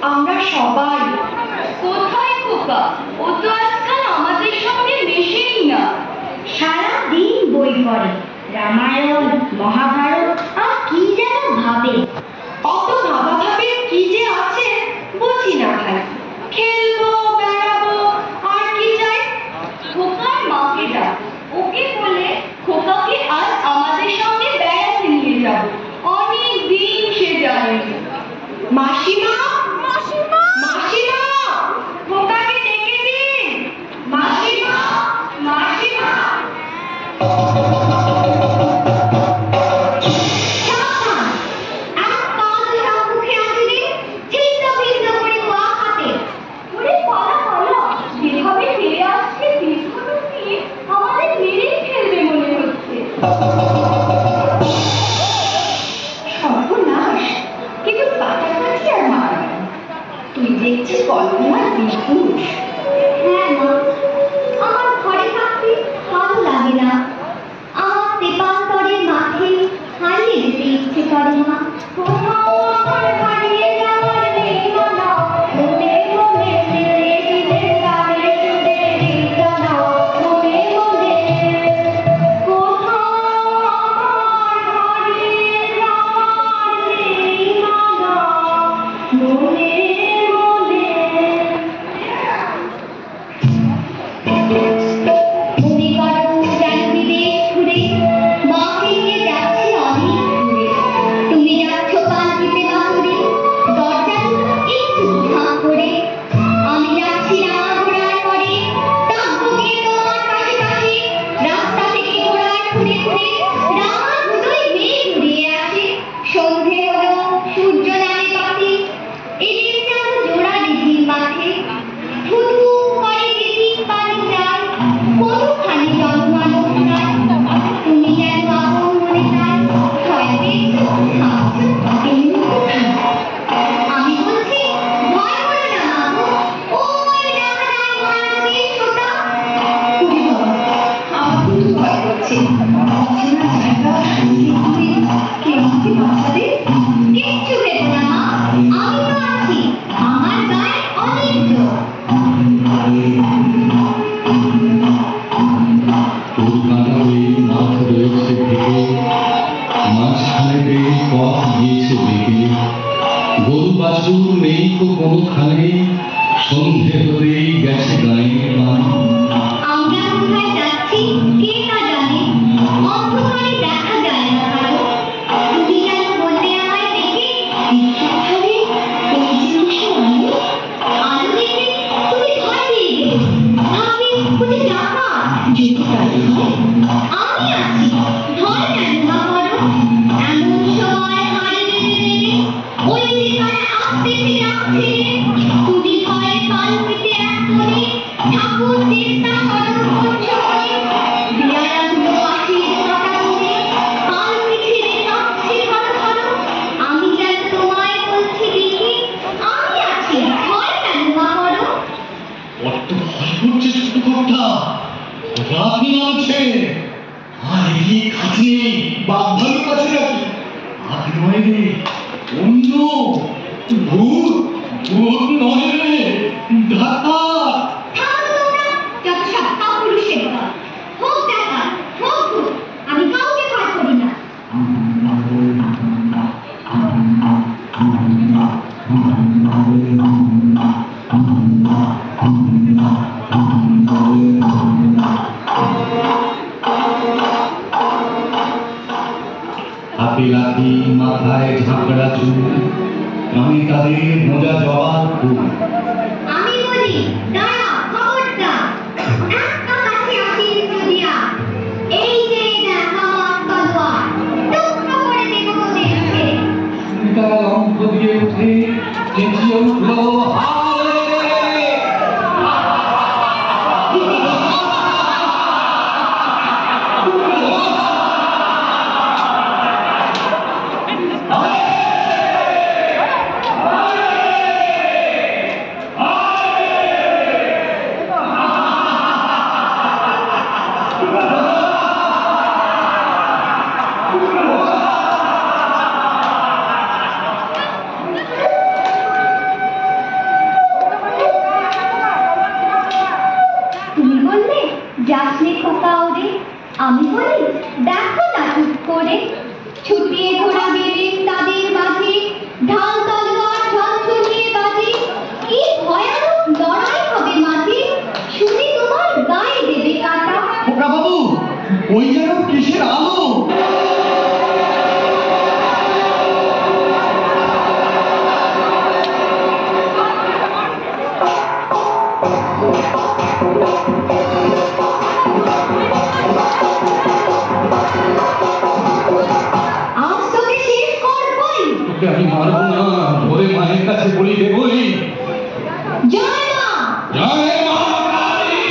আমরা সবাই। কোথায় খোকা? ও তো আজকাল আমাদের সঙ্গে মেশেই না। সারাদিন বই পড়ে, রামায়ণ মহাভারত আর কি যেন ভাবে। অত ভাবাভাবির কি যে আছে বুঝি না ভাই। খেলবো, বেড়াবো, আর কি চাই? খোকার মাকে ডাক, ওকে বলে খোকাকে আজ আমাদের সঙ্গে বেড়াতে নিয়ে যাব। অনেক দিন সে যায়নি। মাসিমা, মাসিমা, মাসিমা, খোকাকে ডেকে দিন। মাসিমা, মাসিমা। তুই দেখছি কল্পনার বিপুষ। হ্যাঁ মা, আমার ঘরে থাকতে ভালো লাগে না। আমার তেপান্তরের মাঠে হারিয়ে যেতে ইচ্ছে করে না। কোথাও আমার হারিয়ে যাওয়ার নেই মানা, মনে মনে ফিরে ফিরে গানে সুরের গানা, মনে মনে। কোথাও আমার হারিয়ে যাওয়ার নেই মানা, মনে না, ওরে মায়ের কাছে বলি দেবই। জয় মা। জয় মা কালী।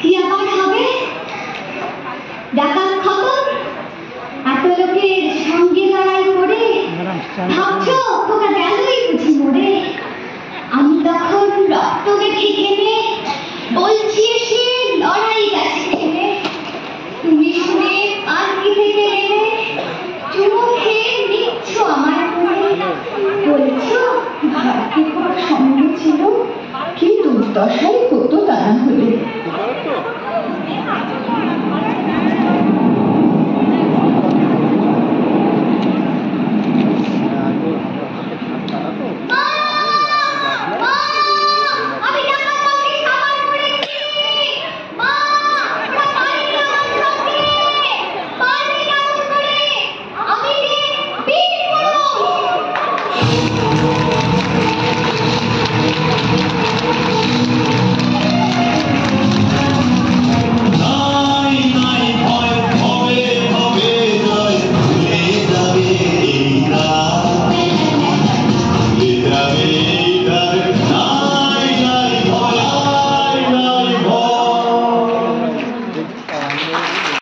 কি আবার হবে? ডাকাত খবর এত লোকের সঙ্গে লড়াই করে ভাবছো খোকা গেলই বুঝি মরে। আমি তখন রক্ত দেখে ঘেমে